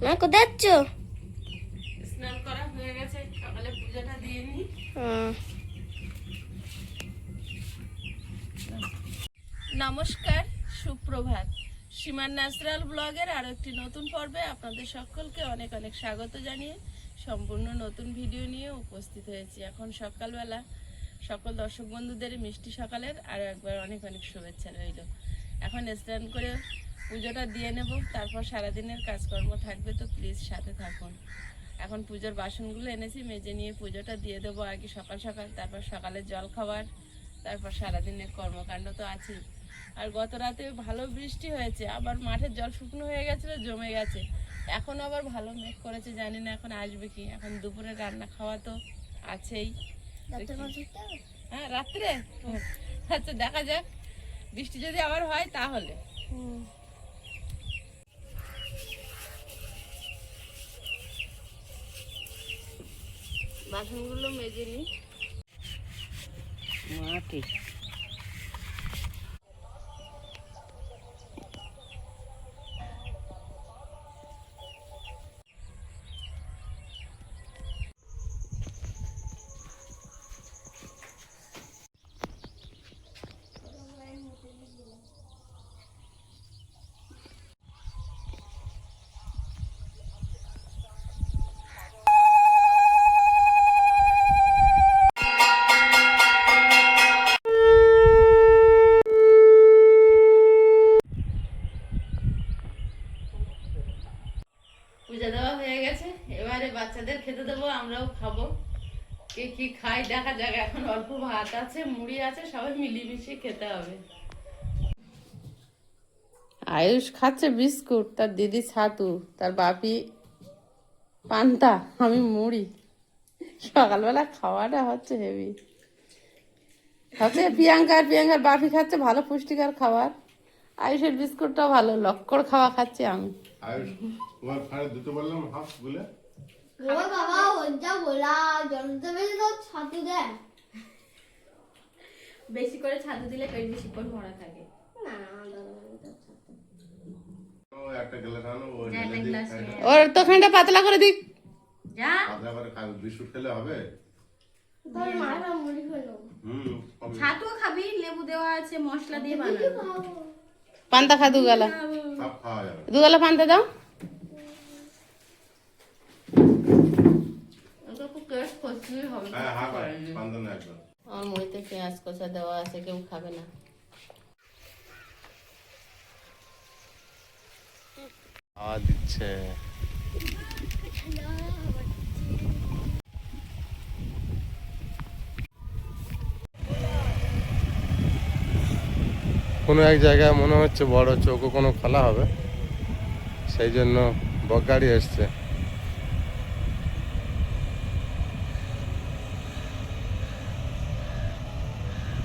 মা কোথায় যাচ্ছ? স্নান করা হয়ে গেছে, সকালে পূজাটা দিয়ে নি। নমস্কার, সুপ্রভাত। সীমার ন্যাচারাল ব্লগের আরো একটি নতুন পর্বে আপনাদের সকলকে অনেক অনেক স্বাগত জানিয়ে সম্পূর্ণ নতুন ভিডিও নিয়ে উপস্থিত হয়েছি। এখন সকালবেলা সকল দর্শক বন্ধুদের মিষ্টি সকালের আরো একবার অনেক অনেক শুভেচ্ছা রইল। এখন স্নান করে পুজোটা দিয়ে নেব, তারপর সারাদিনের কাজকর্ম থাকবে, তো প্লিজ সাথে থাকুন। এখন পুজোর বাসনগুলো এনেছি, মেজে নিয়ে পুজোটা দিয়ে দেবো আগে সকাল সকাল, তারপর সকালে জল খাবার, তারপর সারাদিনের কর্মকাণ্ড তো আছেই। আর গত রাতে ভালো বৃষ্টি হয়েছে, আবার মাঠের জল শুকনো হয়ে গেছিলো, জমে গেছে। এখন আবার ভালো মেঘ করেছে, জানি না এখন আসবে কি। এখন দুপুরে রান্না খাওয়া তো আছেই। হ্যাঁ, রাত্রে আচ্ছা, দেখা যাক, বৃষ্টি যদি আবার হয় তাহলে। বাসনগুলো মেজে নিই। মাটি পূজা দেওয়া হয়ে গেছে, এবারে বাচ্চাদের খেতে দেবো, আমরাও খাবো। কে কি খাই দেখা যাক। এখন অল্প ভাত আছে, মুড়ি আছে, সবাই মিলিমিশে খেতে হবে। আয়ুষ খাচ্ছে বিস্কুট, তার দিদি ছাতু, তার বাপি পান্তা, আমি মুড়ি। সকালবেলা খাওয়াটা হচ্ছে হেভি। হচ্ছে প্রিয়াঙ্কার বাপি খাচ্ছে ভালো পুষ্টিকর খাবার। আয়ুষের বিস্কুটটাও ভালো, লক্কর খাওয়া খাচ্ছি আমি। আয়ুষ তোমার খানে দুটো বললাম হাফ গুলে। ও বাবা, ওইটা বলা জলতে বেশি তো ছাতু দেয়। বেশি করে ছাতু দিলে পেট বেশিক্ষণ ভরা থাকে। না, ও একটা গ্লাস আনো, ও ঢেলে দিই। ওর তো খানটা পাতলা করে দিক। যা পাতলা করে খাবে, বিস্কুট খেলে হবে। তোর মারা মুড়ি হলো। হবে। ছাতুও খাবি, লেবু দেওয়া আছে, মশলা দিয়ে বানানো। পান্তা খা দুগালা, সব খাওয়া যাবে। দুগালা পান্তা দাও। ওটা খুব টেস্ট করছিই হবে। হ্যাঁ হ্যাঁ, পান্তা না একদম। আমার মুড়িতে পেঁয়াজ কষা দেওয়া আছে, কেউ খাবে না। হাওয়া দিচ্ছে। কোনো এক জায়গায় মনে হচ্ছে বড় চৌকো কোনো খোলা হবে, সেই জন্য বকগাড়ি এসছে।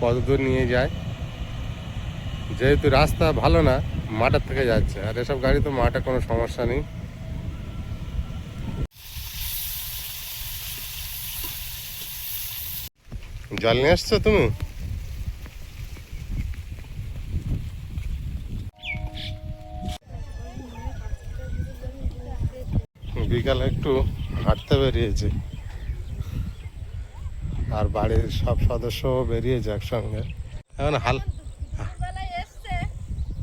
কত দূর নিয়ে যায়, যেহেতু রাস্তা ভালো না, মাঠের থেকে যাচ্ছে। আর এসব গাড়ি তো মাঠে কোনো সমস্যা নেই। জল নিয়ে এসছো তুমি? বিকালে একটু হাঁটতে বেরিয়েছি, আর বাড়ির সব সদস্য বেরিয়েছে একসঙ্গে। এখন দুপুরবেলায় এসছে,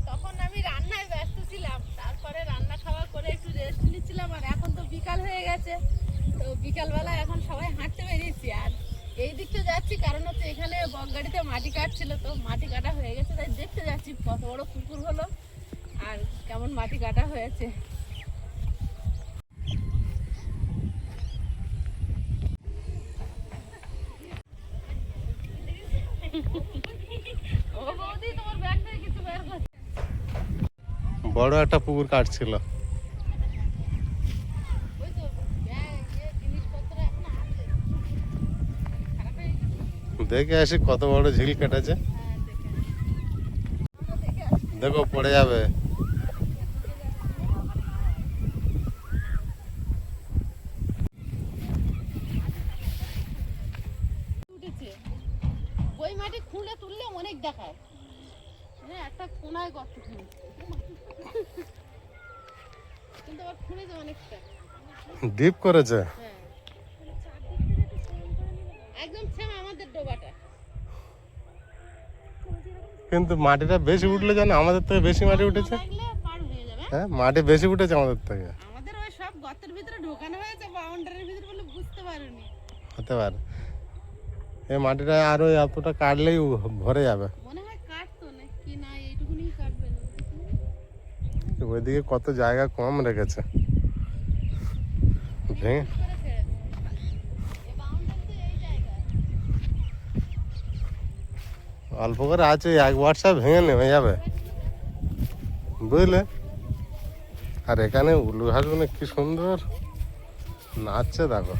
তখন আমি রান্নায় ব্যস্ত ছিলাম, তারপরে রান্না খাওয়া করে একটু রেস্ট নিচ্ছিলাম। আর এখন তো বিকাল হয়ে গেছে, তো বিকালবেলা এখন সবাই হাঁটতে বেরিয়েছি। আর এই দিকটা যাচ্ছি কারণ হচ্ছে এখানে বকগাড়িতে মাটি কাটছিল, তো মাটি কাটা হয়ে গেছে, তাই দেখতে যাচ্ছি কত বড় পুকুর হলো আর কেমন মাটি কাটা হয়েছে। ও বৌদি, তোমার ব্যাগ থেকে কিছু বের করছে। বড় একটা পুকুর কাটছিল। ওই তো ব্যাগ, জিনিসপত্র এখন আছে, খারাপ হয়ে গেছে। দেখে আসি কত বড় ঝিল কেটেছে। হ্যাঁ, দেখে আসি। দেখো পড়ে যাবে। উঠেছে, ওই মাটি খুঁড়ে তুললে অনেক দেখায়। হ্যাঁ, একটা কোনায় গর্ত খুঁড়েছে। কিন্তু আবার খুঁড়েছে অনেকটা। ডিপ করেছে। হ্যাঁ একদম সেম আমাদের ডোবাটা। কিন্তু মাটিটা বেশি উঠলে জানো আমাদের থেকে বেশি মাটি উঠেছে। লাগলে পার হয়ে যাবে। হ্যাঁ মাটি বেশি উঠেছে আমাদের থেকে। আমাদের ওই সব গর্তের ভিতরে ঢোকানো হয়েছে বাউন্ডারির ভিতরে বলে বুঝতে পারিনি। হতে পারে এই মাটিটা আরো এতটা কাটলেই ভরে যাবে। মনে হয় কাটতো না কি না এইটুকুনি কাটবে না। ওইদিকে কত জায়গা কম রেখেছে ভেঙে। অল্প করে আছে এক বর্ষা ভেঙে নেমে যাবে বুঝলে। আর এখানে উলু হাঁসগুলো কি সুন্দর নাচছে দেখো।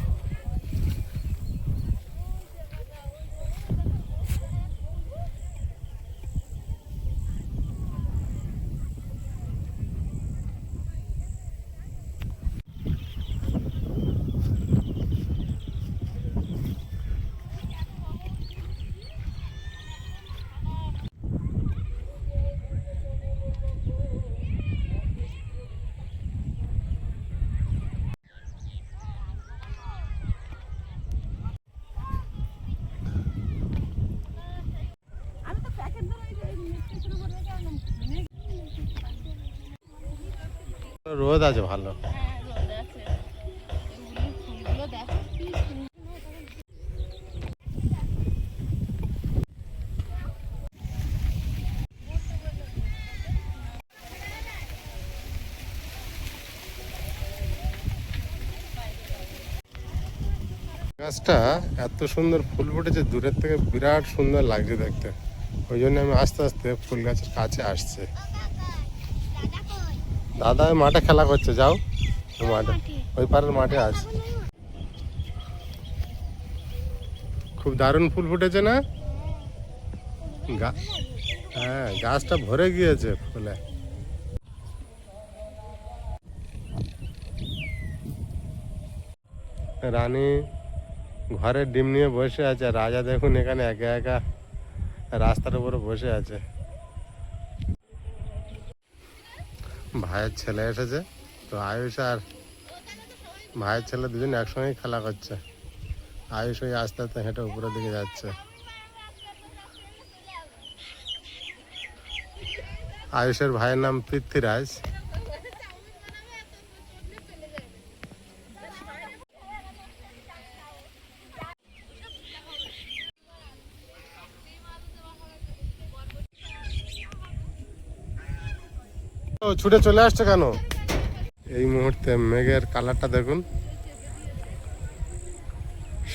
রোদ আছে ভালো। গাছটা এত সুন্দর ফুল ফুটেছে দূরের থেকে বিরাট সুন্দর লাগছে দেখতে। ওই জন্য আমি আস্তে আস্তে ফুল গাছের কাছে আসছে। দাদা ওই মাঠে খেলা করছে যাও ওই মাঠে ওই পারের মাঠে আছে। খুব দারুণ ফুল ফুটেছে না। হ্যাঁ গাছটা ভরে গিয়েছে ফুলে। রানী ঘরে ডিম নিয়ে বসে আছে। রাজা দেখুন এখানে একা একা রাস্তার উপরে বসে আছে। ভাইয়ের ছেলে এসেছে তো আয়ুষ আর ভাইয়ের ছেলে দুজন একসঙ্গেই খেলা করছে। আয়ুষ ওই আস্তে আস্তে হেঁটে উপরের দিকে যাচ্ছে। আয়ুষের ভাইয়ের নাম পৃথ্বীরাজ। ছুটে চলে আসছে কেন? এই মুহূর্তে মেঘের কালারটা দেখুন।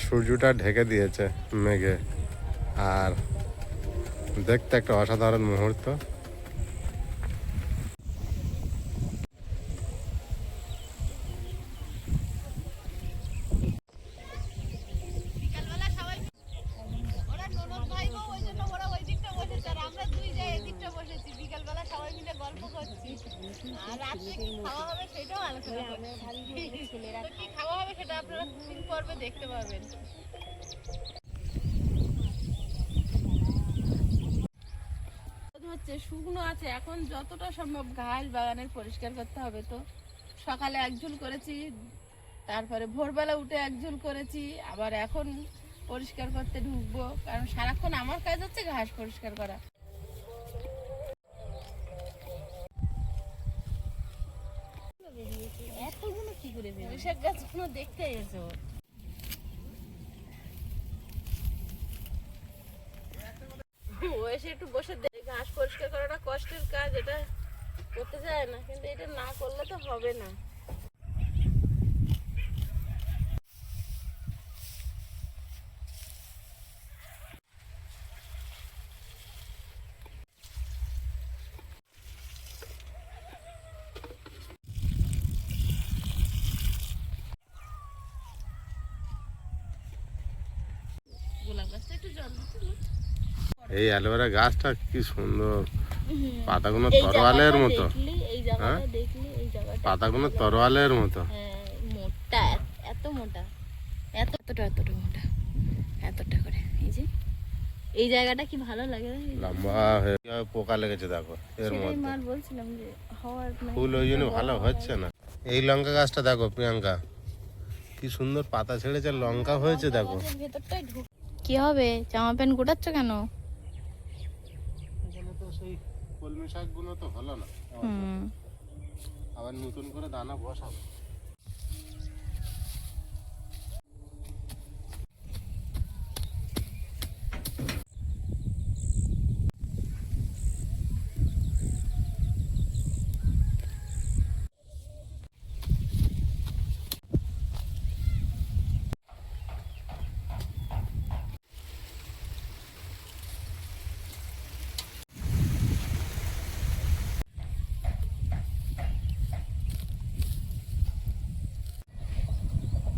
সূর্যটা ঢেকে দিয়েছে মেঘে আর দেখতে একটা অসাধারণ মুহূর্ত। দেখতে পাবেন। হচ্ছে শুকনো আছে এখন যতটা সম্ভব ঘাস বাগানের পরিষ্কার করতে হবে। তো সকালে এক ঝুল করেছি, তারপরে ভোরবেলা উঠে এক ঝুল করেছি, আবার এখন পরিষ্কার করতে ঢুকবো কারণ সারাক্ষণ আমার কাজ হচ্ছে ঘাস পরিষ্কার করা। এতগুলো কি করে পুঁইশাক গাছগুলো দেখতে এসো। এসে একটু বসে ঘাস পরিষ্কার করাটা কষ্টের কাজ, এটা করতে চায় না কিন্তু এটা না করলে তো হবে না। গোলাপ গাছটা একটু জল দিতে। এই অ্যালোভেরা গাছটা কি সুন্দর, পাতাগুলো তরোয়ালের মতো। হ্যাঁ পাতাগুলো তরোয়ালের মতো মোটা, এত মোটা, এতটা মোটা, এতটা করে এই যে এই জায়গাটা কি ভালো লাগে লম্বা হয়ে কিভাবে পোকা লেগেছে দেখো এর সেটাই মধ্যে। মার বলছিলাম যে হওয়ার নাই। ফুল ওই জন্য ভালো হচ্ছে না। এই লঙ্কা গাছটা দেখো প্রিয়াঙ্কা, কি সুন্দর পাতা ছেড়েছে, লঙ্কা হয়েছে দেখো। ভেতরটাই ঢুক কি হবে? জামা প্যান্ট গোটাচ্ছ কেন? এখানে তো সেই কলমি শাকগুলো তো হলো না, হুম আবার নতুন করে দানা বসাবো।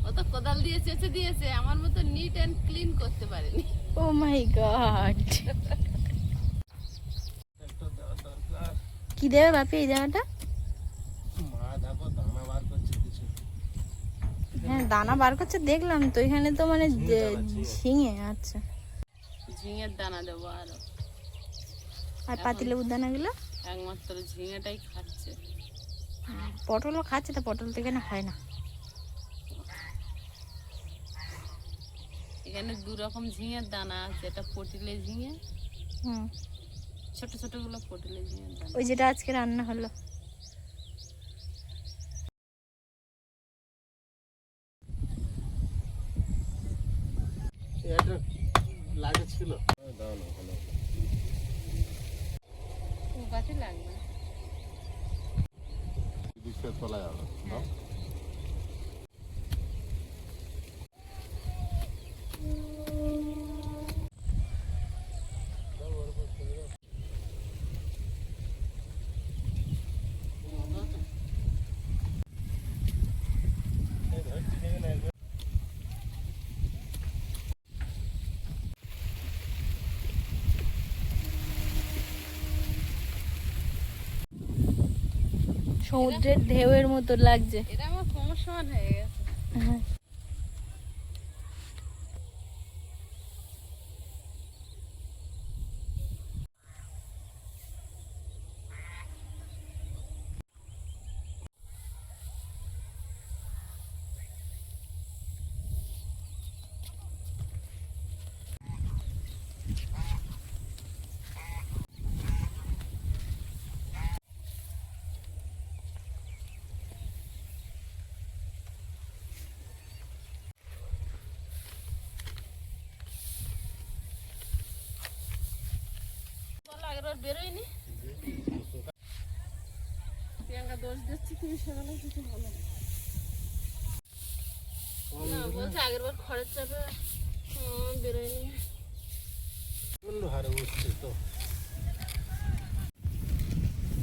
ও তো কোদাল দিয়ে চেঁচে দিয়েছে, আমার মতো নিট অ্যান্ড ক্লিন করতে পারেনি। ও মাই গড, কি দেবে বাপি এই জায়গাটা? মা দেখো দানা বার করছে কিছু। হ্যাঁ দানা বার করছে দেখলাম তো, এখানে তো মানে ঝিঙে। আচ্ছা, ঝিঙের দানা দেবো আরো। আর পাতিলেবুর দানাগুলো? একমাত্র ঝিঙেটাই খাচ্ছে। পটলও খাচ্ছে, তো পটল তো এখানে হয় না। এখানে দু রকম ঝিঙের দানা আছে, এটা পটিলে ঝিঙে, হুম, ছোট ছোট গুলো পটিলে ঝিঙের দানা। ওই যেটা আজকে রান্না হলো। এটা লাগে ছিল, দাও না ভালো। গাছে লাগবে বিষে তোলা যাবে, দাও। সমুদ্রের ঢেউয়ের মতো লাগছে। এটা আমার কোমর সমান হয়ে গেছে। হ্যাঁ। বলো আগের বার বেরোয়নি। প্রিয়াঙ্কা দোষ দিচ্ছি, তুমি সেখানে কিছু বলো না। না বলছে আগের বার খড়ের চাপে বেরোয়নি। প্রচন্ড হারে উঠছে তো,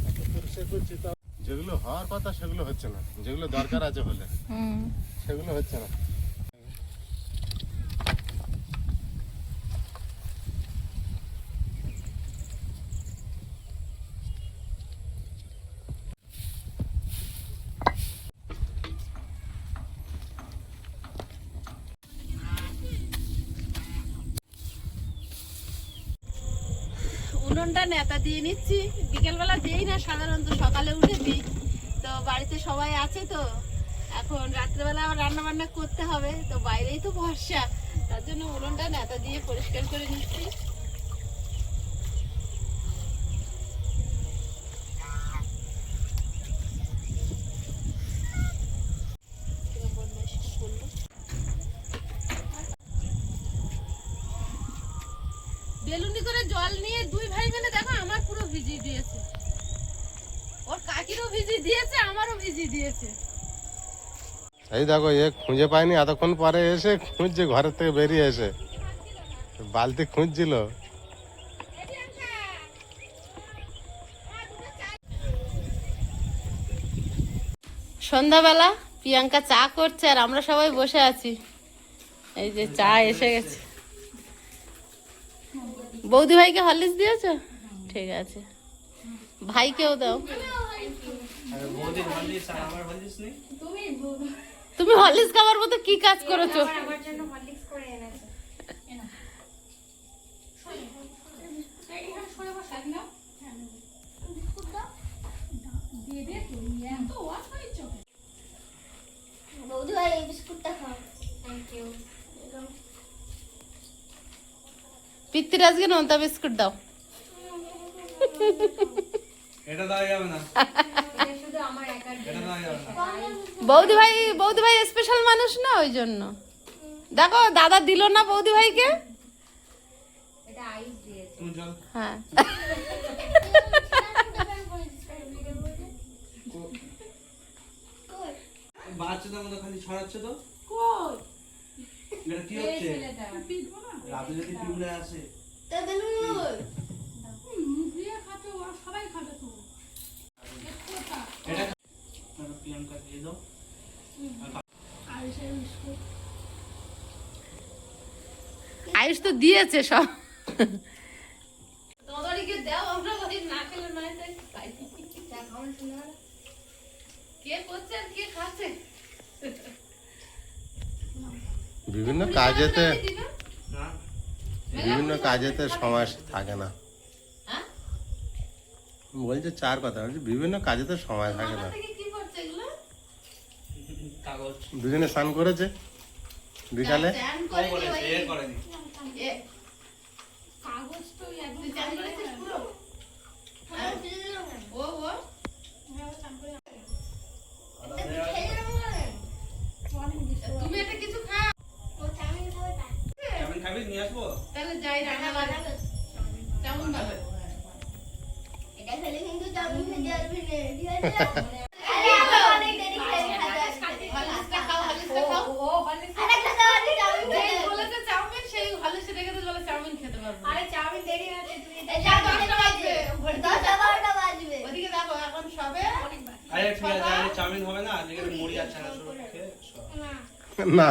এত পরিষ্কার করছি তাও যেগুলো হওয়ার কথা সেগুলো হচ্ছে না, যেগুলো দরকার আছে হলে হুম, সেগুলো হচ্ছে না। উনুনটা নেতা দিয়ে নিচ্ছি, বিকেলবেলা দিই না, সাধারণত সকালে উঠে দিই। তো বাড়িতে সবাই আছে তো, এখন রাত্রেবেলা আবার রান্না বান্না করতে হবে, তো বাইরেই তো ভরসা, তার জন্য উনুনটা নেতা দিয়ে পরিষ্কার করে নিচ্ছি। বেলুনি করে জল নিয়ে দুই ভাই মিলে দেখো আমার পুরো ভিজিয়ে দিয়েছে, ওর কাকিরও ভিজিয়ে দিয়েছে, আমারও ভিজিয়ে দিয়েছে। এই দেখো এ খুঁজে পায়নি, এতক্ষণ পরে এসে খুঁজছে, ঘরের থেকে বেরিয়ে এসে বালতি খুঁজছিল। সন্ধ্যাবেলা প্রিয়াঙ্কা চা করছে আর আমরা সবাই বসে আছি। এই যে চা এসে গেছে। বৌদি ভাইকে হরলিক্স দিয়েছো? ঠিক আছে, ভাইকেও দাও। তুমি হরলিক্স খাবার মতো কি কাজ করেছো? বৌদি ভাই এই বিস্কুটটা খাও। Thank you. পিতৃরাজকে নোনতা বিস্কুট দাও। এটা দেওয়া যাবে না, এটা দেওয়া যাবে না। বৌদি ভাই স্পেশাল মানুষ না, ওই জন্য। দেখো দাদা দিল না বৌদি ভাইকে। তুমি জল হ্যাঁ বাচ্চাদের মতো খালি ছড়াচ্ছে তো। এটা কি হচ্ছে? রাতে যদি পিঁপড়ে আসে তা বেলুন এটা প্রিয়াঙ্কা দিয়ে দাও। আয়ুষ তো দিয়েছে সব। তোমাদেরকে দাও, আমরা বলি না খেলে নয়, তাই খাই। কে করছে আর কে খাচ্ছে? বিভিন্ন কাজেতে না বিভিন্ন কাজেতে সময় থাকে না। হ্যাঁ? বলছে চার কথা, বলছে বিভিন্ন কাজেতে সময় থাকে না। মাথা থেকে কি করছে এগুলো? কাগজ দুজনে স্নান করেছে বিকালে। চান ও করেনি করেছে, ওই- এ করেনি। তুই চান করেছিস পুরো? হ্যাঁ। ও তুমি এটা কিছু খাও। চাউমিন খাবি? নিয়ে আসবো। তাহলে যাই রান্না বান্না। কেমন ভালো? এটা খেলে কিন্তু চাউমিন খেতে আসবি না, ঠিক আছে? আরে আমার অনেক দেরি খেয়ে খাতে হরলিক্সটা খাও, হরলিক্সটা খাও। আরে খেতে পারবি চাউমিন যেই খেতে। বলেছে চাউমিন, সেই হরলিক্স রেখে তো বলে চাউমিন খেতে পারবো। আরে চাউমিন দেরি হচ্ছে, তুই এটা 10টা বাজবে। 10-11টা বাজবে। ওদিকে দেখো এখন সবে আরে ঠিক আছে, আরে চাউমিন হবে না, আজকে মুড়ি আর চানাচুর খেয়ে সব। না